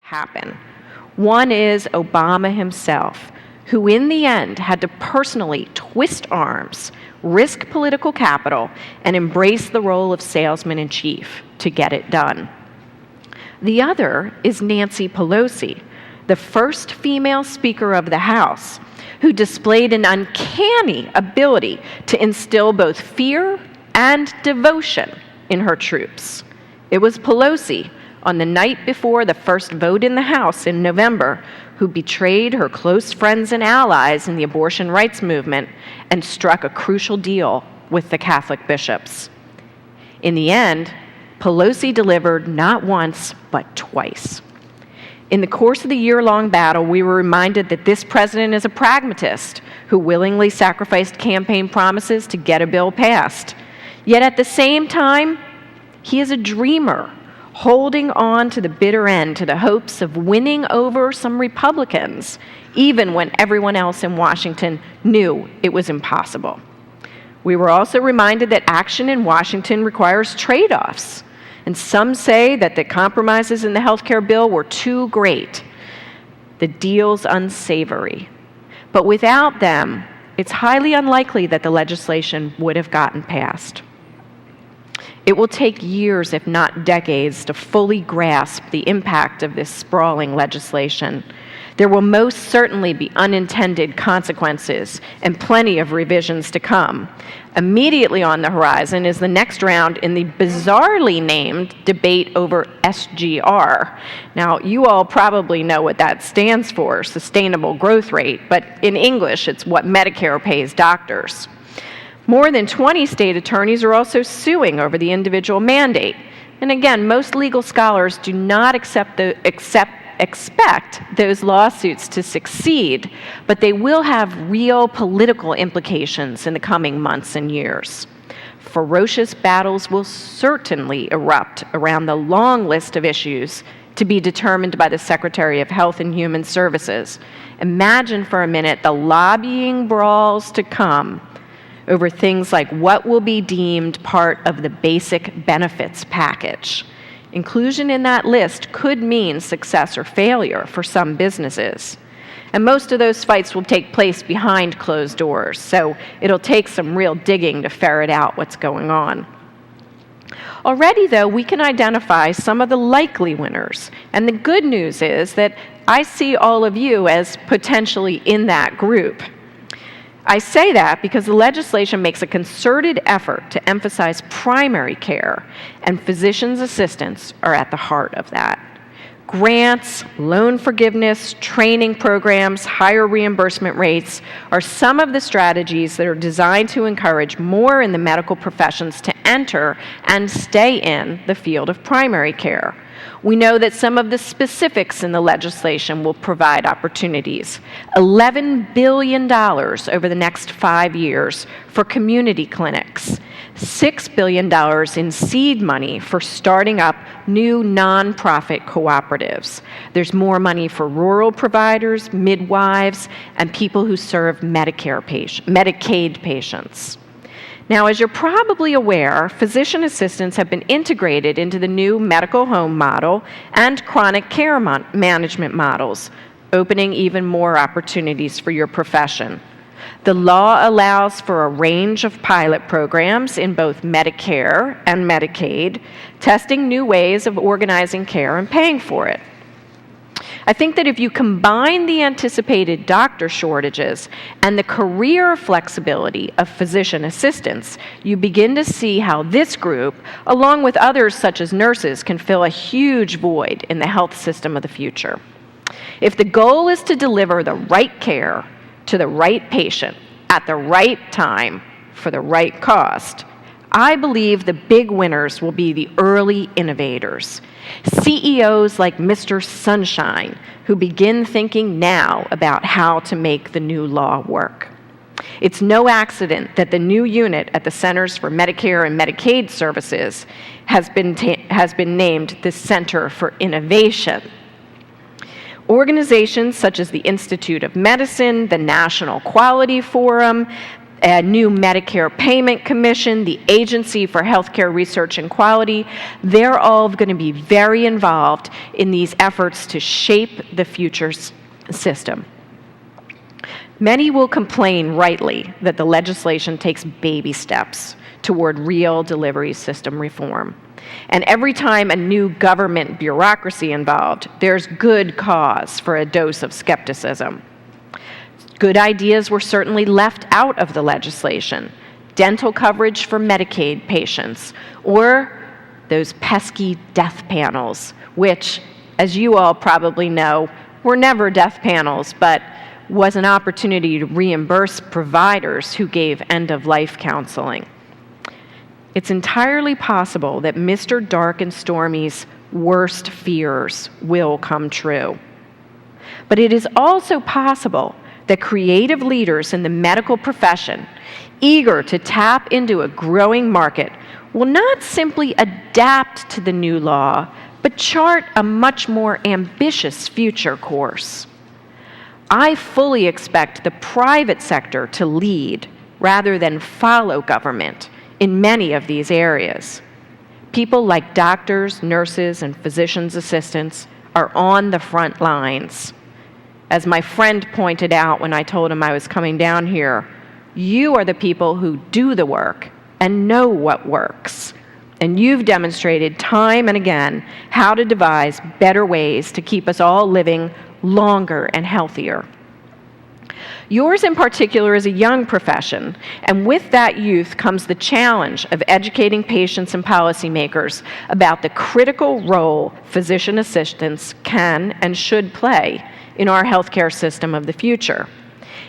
happen. One is Obama himself, who in the end had to personally twist arms, risk political capital, and embrace the role of salesman-in-chief to get it done. The other is Nancy Pelosi, the first female Speaker of the House, who displayed an uncanny ability to instill both fear and devotion in her troops. It was Pelosi, on the night before the first vote in the House in November, who betrayed her close friends and allies in the abortion rights movement and struck a crucial deal with the Catholic bishops. In the end, Pelosi delivered not once, but twice. In the course of the year-long battle, we were reminded that this president is a pragmatist who willingly sacrificed campaign promises to get a bill passed. Yet at the same time, he is a dreamer, holding on to the bitter end to the hopes of winning over some Republicans, even when everyone else in Washington knew it was impossible. We were also reminded that action in Washington requires trade-offs, and some say that the compromises in the healthcare bill were too great, the deals unsavory. But without them, it's highly unlikely that the legislation would have gotten passed. It will take years, if not decades, to fully grasp the impact of this sprawling legislation. There will most certainly be unintended consequences and plenty of revisions to come. Immediately on the horizon is the next round in the bizarrely named debate over SGR. Now, you all probably know what that stands for, Sustainable Growth Rate, but in English, it's what Medicare pays doctors. More than 20 state attorneys are also suing over the individual mandate. And again, most legal scholars do not expect those lawsuits to succeed, but they will have real political implications in the coming months and years. Ferocious battles will certainly erupt around the long list of issues to be determined by the Secretary of Health and Human Services. Imagine for a minute the lobbying brawls to come over things like what will be deemed part of the basic benefits package. Inclusion in that list could mean success or failure for some businesses. And most of those fights will take place behind closed doors, so it'll take some real digging to ferret out what's going on. Already, though, we can identify some of the likely winners, and the good news is that I see all of you as potentially in that group. I say that because the legislation makes a concerted effort to emphasize primary care, and physicians' assistants are at the heart of that. Grants, loan forgiveness, training programs, higher reimbursement rates are some of the strategies that are designed to encourage more in the medical professions to enter and stay in the field of primary care. We know that some of the specifics in the legislation will provide opportunities. $11 billion over the next 5 years for community clinics. $6 billion in seed money for starting up new nonprofit cooperatives. There's more money for rural providers, midwives, and people who serve Medicaid patients. Now, as you're probably aware, physician assistants have been integrated into the new medical home model and chronic care management models, opening even more opportunities for your profession. The law allows for a range of pilot programs in both Medicare and Medicaid, testing new ways of organizing care and paying for it. I think that if you combine the anticipated doctor shortages and the career flexibility of physician assistants, you begin to see how this group, along with others such as nurses, can fill a huge void in the health system of the future. If the goal is to deliver the right care to the right patient at the right time for the right cost, I believe the big winners will be the early innovators. CEOs like Mr. Sunshine, who begin thinking now about how to make the new law work. It's no accident that the new unit at the Centers for Medicare and Medicaid Services has been named the Center for Innovation. Organizations such as the Institute of Medicine, the National Quality Forum, a new Medicare Payment Commission, the Agency for Healthcare Research and Quality. They're all going to be very involved in these efforts to shape the future system. Many will complain rightly that the legislation takes baby steps toward real delivery system reform. And every time a new government bureaucracy involved, there's good cause for a dose of skepticism. Good ideas were certainly left out of the legislation. Dental coverage for Medicaid patients, or those pesky death panels, which, as you all probably know, were never death panels, but was an opportunity to reimburse providers who gave end-of-life counseling. It's entirely possible that Mr. Dark and Stormy's worst fears will come true. But it is also possible that creative leaders in the medical profession, eager to tap into a growing market, will not simply adapt to the new law, but chart a much more ambitious future course. I fully expect the private sector to lead rather than follow government in many of these areas. People like doctors, nurses, and physicians' assistants are on the front lines. As my friend pointed out when I told him I was coming down here, you are the people who do the work and know what works. And you've demonstrated time and again how to devise better ways to keep us all living longer and healthier. Yours in particular is a young profession, and with that youth comes the challenge of educating patients and policymakers about the critical role physician assistants can and should play in our healthcare system of the future.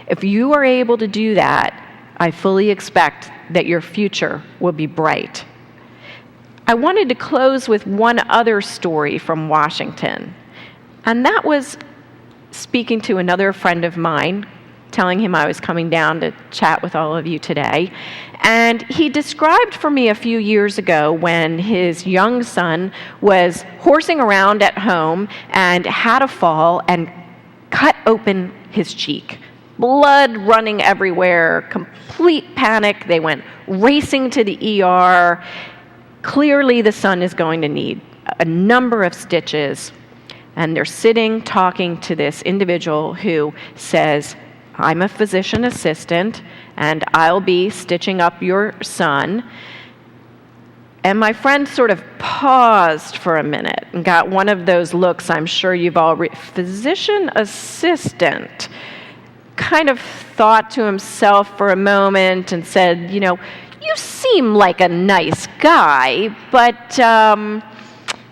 If you are able to do that, I fully expect that your future will be bright. I wanted to close with one other story from Washington, and that was speaking to another friend of mine, telling him I was coming down to chat with all of you today. And he described for me a few years ago when his young son was horsing around at home and had a fall and cut open his cheek. Blood running everywhere, complete panic. They went racing to the ER. Clearly the son is going to need a number of stitches. And they're sitting talking to this individual who says, I'm a physician assistant, and I'll be stitching up your son. And my friend sort of paused for a minute and got one of those looks I'm sure you've all physician assistant. Kind of thought to himself for a moment and said, you seem like a nice guy, but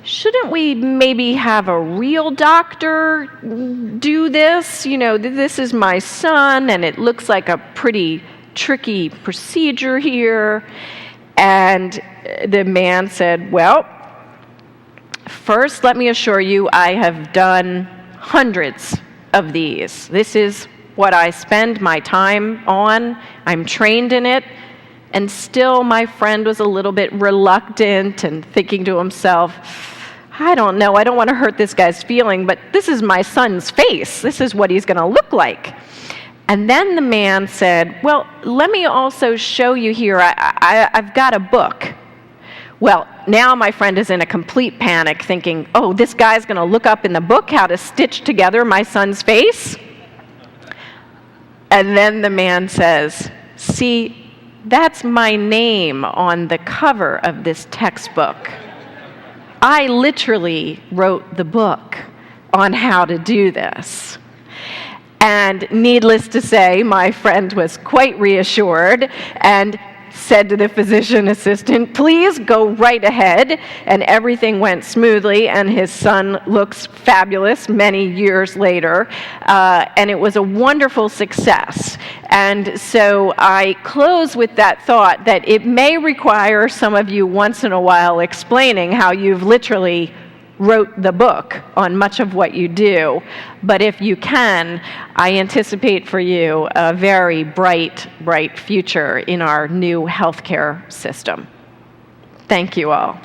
shouldn't we maybe have a real doctor do this? This is my son, and it looks like a pretty tricky procedure here. And the man said, well, first, let me assure you, I have done hundreds of these. This is what I spend my time on. I'm trained in it. And still, my friend was a little bit reluctant and thinking to himself, I don't know, I don't want to hurt this guy's feeling, but this is my son's face. This is what he's going to look like. And then the man said, well, let me also show you here, I've got a book. Well, now my friend is in a complete panic, thinking, oh, this guy's going to look up in the book how to stitch together my son's face? And then the man says, see, that's my name on the cover of this textbook. I literally wrote the book on how to do this. And needless to say, my friend was quite reassured and said to the physician assistant, please go right ahead. And everything went smoothly, and his son looks fabulous many years later. And it was a wonderful success. And so I close with that thought that it may require some of you once in a while explaining how you've literally wrote the book on much of what you do. But if you can, I anticipate for you a very bright, bright future in our new healthcare system. Thank you all.